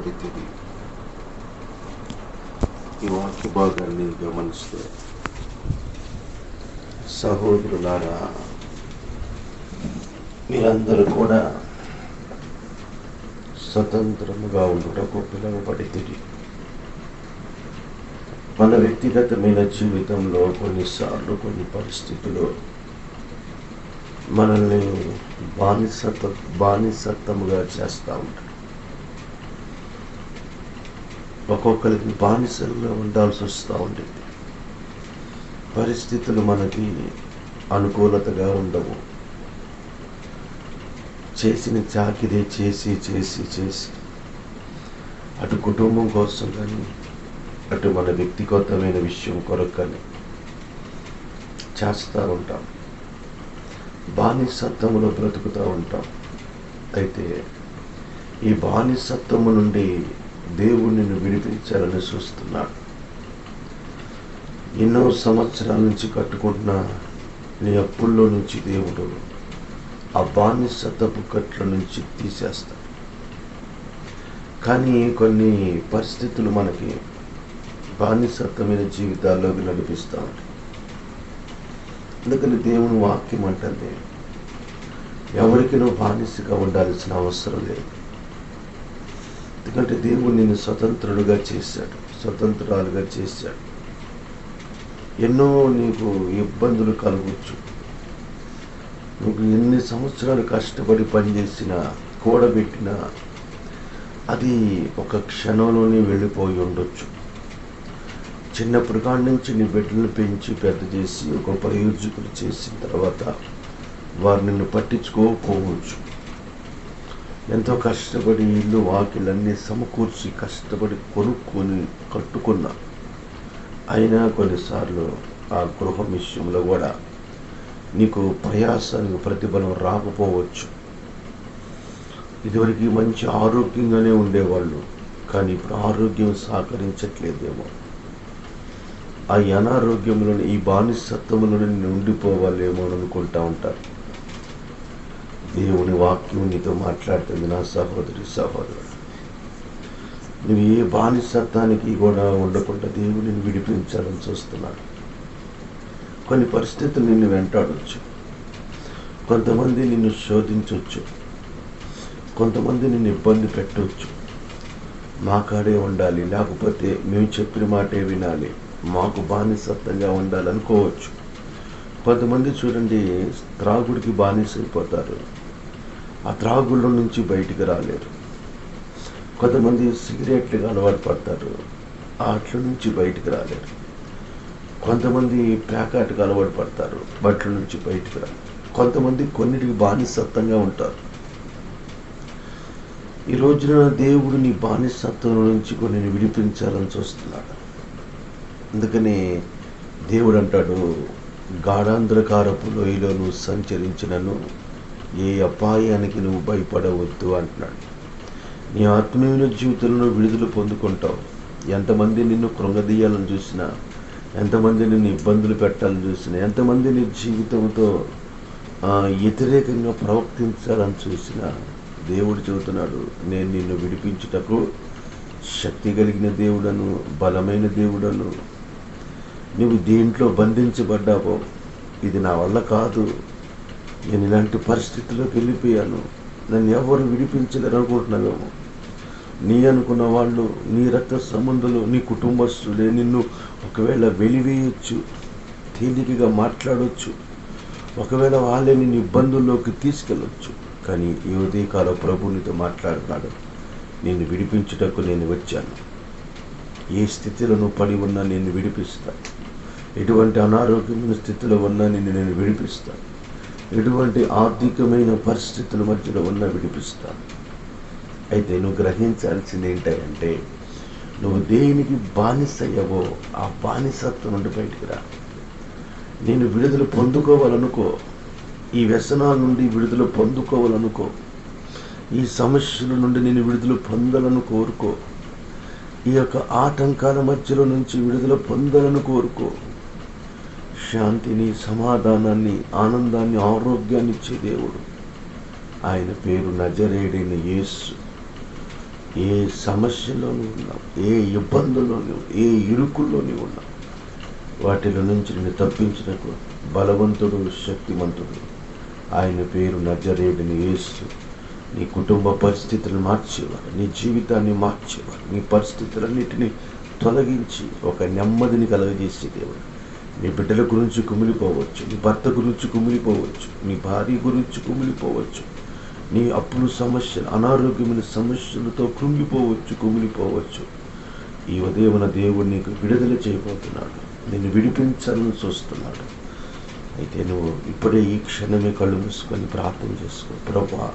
పడితివి. ఈ వాక్య భాగాన్ని గమనిస్తే, సహోదరులారా, మీరందరూ కూడా స్వతంత్రముగా ఉండుటకు పిలువబడితిరి. మన వ్యక్తిగతమైన జీవితంలో కొన్నిసార్లు కొన్ని పరిస్థితులు మనల్ని బానిసత్వముగా చేస్తూ ఉంటారు. ఒక్కొక్కరికి బానిసలుగా ఉండాల్సి వస్తూ ఉంటుంది. పరిస్థితులు మనకి అనుకూలతగా ఉండవు. చేసిన చాకిరీ చేసి చేసి చేసి అటు కుటుంబం కోసం కానీ అటు మన వ్యక్తిగతమైన విషయం కొరకు కానీ చేస్తూ ఉంటాం. బానిసత్వములో బ్రతుకుతూ ఉంటాం. అయితే ఈ బానిసత్వము నుండి దేవుడు నిన్ను విడిపించాలని చూస్తున్నాడు. ఎన్నో సంవత్సరాల నుంచి కట్టుకుంటున్న నీ అప్పుల్లో నుంచి దేవుడు ఆ బానిసత్వపు కట్ల నుంచి తీసేస్తాడు. కానీ కొన్ని పరిస్థితులు మనకి బానిసత్వమైన జీవితాల్లోకి నడిపిస్తూ ఉంటాయి. అందుకని దేవుని వాక్యం అంటుంది, ఎవరికి నువ్వు బానిసగా ఉండాల్సిన అవసరం లేదు. ఎందుకంటే దేవుడు నిన్ను స్వతంత్రుడుగా చేశాడు, స్వతంత్రాలుగా చేశాడు. ఎన్నో నీకు ఇబ్బందులు కలగవచ్చు. నువ్వు ఎన్ని సంవత్సరాలు కష్టపడి పనిచేసినా, కూడబెట్టినా అది ఒక క్షణంలోనే వెళ్ళిపోయి ఉండొచ్చు. చిన్నప్పటి కాడి నుంచి నీ బిడ్డలను పెంచి పెద్ద చేసి ఒక ప్రయోజకులు చేసిన తర్వాత వారు నిన్ను పట్టించుకోకపోవచ్చు. ఎంతో కష్టపడి ఇల్లు వాకిలన్నీ సమకూర్చి కష్టపడి కొనుక్కొని కట్టుకున్నా, అయినా కొన్నిసార్లు ఆ గృహం విషయంలో కూడా నీకు ప్రయాసానికి ప్రతిఫలం రాకపోవచ్చు. ఇదివరకు మంచి ఆరోగ్యంగానే ఉండేవాళ్ళు, కానీ ఇప్పుడు ఆరోగ్యం సహకరించట్లేదేమో. ఆ అనారోగ్యంలోని ఈ బానిసత్వంలోనే ఉండిపోవాలేమో అని అనుకుంటా ఉంటారు. దేవుని వాక్యం నీతో మాట్లాడుతుంది. నా సహోదరి సహోదరుడు, నువ్వు ఏ బానిసత్వానికి కూడా ఉండకుండా దేవుడిని విడిపించాలని చూస్తున్నాడు. కొన్ని పరిస్థితులు నిన్ను వెంటాడవచ్చు. కొంతమంది నిన్ను శోధించవచ్చు, కొంతమంది నిన్ను ఇబ్బంది పెట్టవచ్చు. మా కాడే ఉండాలి, లేకపోతే మేము చెప్పిన మాటే వినాలి, మాకు బానిసత్వంగా ఉండాలనుకోవచ్చు. కొంతమంది చూడండి, త్రాగుడికి బానిసైపోతారు, ఆ త్రాగుళ్ళ నుంచి బయటికి రాలేరు. కొంతమంది సిగరెట్లకు అలవాటు పడతారు, వాటి నుంచి బయటికి రాలేరు. కొంతమంది ప్యాకాట్కి అలవాటు పడతారు, బట్టల నుంచి బయటికి రాలేరు. కొంతమంది కొన్నిటికి బానిసత్వంగా ఉంటారు. ఈ రోజున దేవుడు నీ బానిసత్వం నుంచి కొన్ని విడిపించాలని చూస్తున్నాడు. అందుకని దేవుడు అంటాడు, గాఢాంధకారపు లోయలో నువ్వు సంచరించినను ఏ అపాయానికి నువ్వు భయపడవద్దు అంటున్నాడు. నీ ఆత్మీయ జీవితంలో విడుదల పొందుకుంటావు. ఎంతమంది నిన్ను కృంగదీయాలని చూసినా, ఎంతమంది నిన్ను ఇబ్బందులు పెట్టాలని చూసినా, ఎంతమంది నీ జీవితంతో వ్యతిరేకంగా ప్రవర్తించాలని చూసినా, దేవుడు చెబుతున్నాడు, నేను నిన్ను విడిపించుటకు శక్తి కలిగిన దేవుడను, బలమైన దేవుడను. నువ్వు దేంట్లో బంధించబడ్డావో, ఇది నా వల్ల కాదు, నేను ఇలాంటి పరిస్థితుల్లోకి వెళ్ళిపోయాను, నన్ను ఎవరు విడిపించలేరు అనుకుంటున్నావేమో. నీ అనుకున్న వాళ్ళు, నీ రక్త సంబంధులు, నీ కుటుంబస్తులే నిన్ను ఒకవేళ వెలివేయచ్చు, తేలికగా మాట్లాడవచ్చు, ఒకవేళ వాళ్ళే నిన్ను ఇబ్బందుల్లోకి తీసుకెళ్ళవచ్చు. కానీ ఈ ఉదయకాల ప్రభు నీతో మాట్లాడుతున్నాడు, నిన్ను విడిపించుటకు నేను వచ్చాను. ఏ స్థితిలో నువ్వు పడి ఉన్నా నేను విడిపిస్తాను. ఎటువంటి అనారోగ్యమైన స్థితిలో ఉన్నా నేను విడిపిస్తాను. ఎటువంటి ఆర్థికమైన పరిస్థితుల మధ్యలో ఉన్నా విడిపిస్తాను. అయితే నువ్వు గ్రహించాల్సింది ఏంటంటే, నువ్వు దేనికి బానిసయ్యావో ఆ బానిసత్వం నుండి బయటికి రా. నేను విడుదల పొందుకోవాలనుకో, ఈ వ్యసనాల నుండి విడుదల పొందుకోవాలనుకో, ఈ సమస్యల నుండి నేను విడుదల పొందాలని కోరుకో, ఈ యొక్క ఆటంకాల మధ్యలో నుంచి విడుదల పొందాలని కోరుకో. శాంతిని, సమాధానాన్ని, ఆనందాన్ని, ఆరోగ్యాన్ని ఇచ్చే దేవుడు. ఆయన పేరు నజరేయుడైన యేసు. ఏ సమస్యలోని ఉన్నావు, ఏ ఇబ్బందుల్లోని, ఏ ఇరుకుల్లోని ఉన్నావు, వాటిలో నుంచి నిన్ను తప్పించినకు బలవంతుడు, శక్తిమంతుడు ఆయన పేరు నజరేయుడైన యేసు. నీ కుటుంబ పరిస్థితులను మార్చేవాడు, నీ జీవితాన్ని మార్చేవాడు, నీ పరిస్థితులన్నిటినీ తొలగించి ఒక నెమ్మదిని కలగజేసే దేవుడు. నీ బిడ్డల గురించి కుమిలిపోవచ్చు, నీ భర్త గురించి కుమిలిపోవచ్చు, నీ భార్య గురించి కుమిలిపోవచ్చు, నీ అప్పులు సమస్యలు, అనారోగ్యమైన సమస్యలతో కుమిలిపోవచ్చు. ఈ ఉదయమున దేవుడు నీకు విడుదల చేయబోతున్నాడు, నిన్ను విడిపించాలని చూస్తున్నాడు. అయితే నువ్వు ఇప్పుడే ఈ క్షణమే కళ్ళు మూసుకొని ప్రార్థన చేసుకో. ప్రభువా,